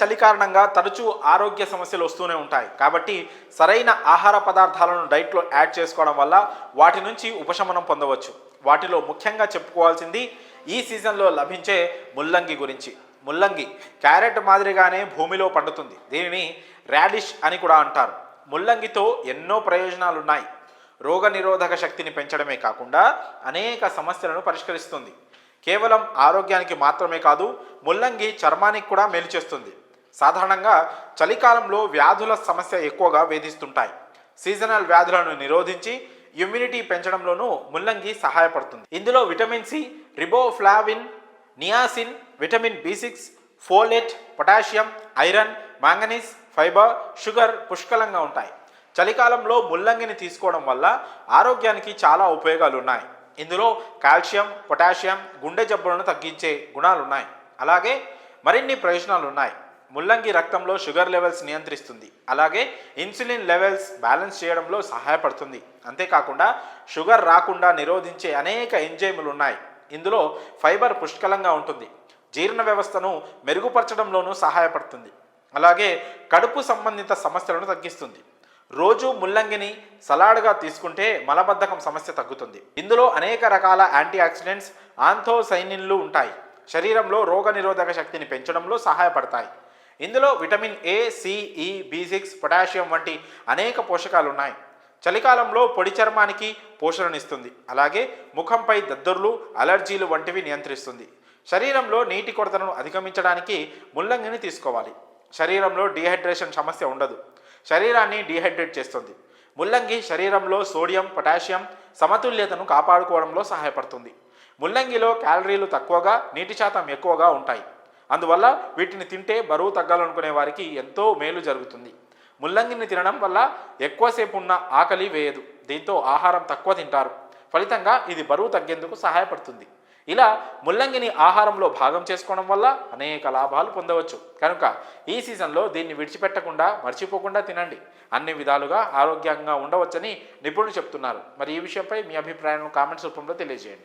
చలి కారణంగా తరచూ ఆరోగ్య సమస్యలు వస్తూనే ఉంటాయి. కాబట్టి సరైన ఆహార పదార్థాలను డైట్లో యాడ్ చేసుకోవడం వల్ల వాటి నుంచి ఉపశమనం పొందవచ్చు. వాటిలో ముఖ్యంగా చెప్పుకోవాల్సింది ఈ సీజన్లో లభించే ముల్లంగి గురించి. ముల్లంగి క్యారెట్ మాదిరిగానే భూమిలో పండుతుంది. దీనిని రాడిష్ అని కూడా అంటారు. ముల్లంగితో ఎన్నో ప్రయోజనాలు ఉన్నాయి. రోగనిరోధక శక్తిని పెంచడమే కాకుండా అనేక సమస్యలను పరిష్కరిస్తుంది. కేవలం ఆరోగ్యానికి మాత్రమే కాదు, ముల్లంగి చర్మానికి కూడా మేలు చేస్తుంది. సాధారణంగా చలికాలంలో వ్యాధుల సమస్య ఎక్కువగా వేధిస్తుంటాయి. సీజనల్ వ్యాధులను నిరోధించి ఇమ్యూనిటీ పెంచడంలోనూ ముల్లంగి సహాయపడుతుంది. ఇందులో vitamin C, riboflavin, niacin, vitamin బి6, folate, potassium, iron, manganese, fibre, sugar పుష్కలంగా ఉంటాయి. చలికాలంలో ముల్లంగిని తీసుకోవడం వల్ల ఆరోగ్యానికి చాలా ఉపయోగాలు ఉన్నాయి. ఇందులో కాల్షియం, పొటాషియం, గుండె జబ్బులను తగ్గించే గుణాలు ఉన్నాయి. అలాగే మరిన్ని ప్రయోజనాలు ఉన్నాయి. ముల్లంగి రక్తంలో షుగర్ లెవెల్స్ నియంత్రిస్తుంది. అలాగే ఇన్సులిన్ లెవెల్స్ బ్యాలెన్స్ చేయడంలో సహాయపడుతుంది. అంతేకాకుండా షుగర్ రాకుండా నిరోధించే అనేక ఎంజైములు ఉన్నాయి. ఇందులో ఫైబర్ పుష్కలంగా ఉంటుంది. జీర్ణ వ్యవస్థను మెరుగుపరచడంలోనూ సహాయపడుతుంది. అలాగే కడుపు సంబంధిత సమస్యలను తగ్గిస్తుంది. రోజు ముల్లంగిని సలాడ్గా తీసుకుంటే మలబద్ధకం సమస్య తగ్గుతుంది. ఇందులో అనేక రకాల యాంటీ ఆక్సిడెంట్స్, ఆంథోసైనిన్లు ఉంటాయి. శరీరంలో రోగనిరోధక శక్తిని పెంచడంలో సహాయపడతాయి. ఇందులో విటమిన్ ఏ, సి, ఈ, బి6, పొటాషియం వంటి అనేక పోషకాలు ఉన్నాయి. చలికాలంలో పొడి చర్మానికి పోషణనిస్తుంది. అలాగే ముఖంపై దద్దుర్లు, అలర్జీలు వంటివి నియంత్రిస్తుంది. శరీరంలో నీటి కొరతను అధిగమించడానికి ముల్లంగిని తీసుకోవాలి. శరీరంలో డీహైడ్రేషన్ సమస్య ఉండదు. శరీరాన్ని డీహైడ్రేట్ చేస్తుంది. ముల్లంగి శరీరంలో సోడియం, పొటాషియం సమతుల్యతను కాపాడుకోవడంలో సహాయపడుతుంది. ముల్లంగిలో క్యాలరీలు తక్కువగా, నీటి శాతం ఎక్కువగా ఉంటాయి. అందువల్ల వీటిని తింటే బరువు తగ్గాలనుకునే వారికి ఎంతో మేలు జరుగుతుంది. ముల్లంగిని తినడం వల్ల ఎక్కువసేపు ఉన్న ఆకలి వేయదు. దీంతో ఆహారం తక్కువ తింటారు. ఫలితంగా ఇది బరువు తగ్గేందుకు సహాయపడుతుంది. ఇలా ముల్లంగిని ఆహారంలో భాగం చేసుకోవడం వల్ల అనేక లాభాలు పొందవచ్చు. కనుక ఈ సీజన్లో దీన్ని విడిచిపెట్టకుండా, మర్చిపోకుండా తినండి. అన్ని విధాలుగా ఆరోగ్యంగా ఉండవచ్చని నిపుణులు చెప్తున్నారు. మరి ఈ విషయంపై మీ అభిప్రాయాలను కామెంట్స్ రూపంలో తెలియజేయండి.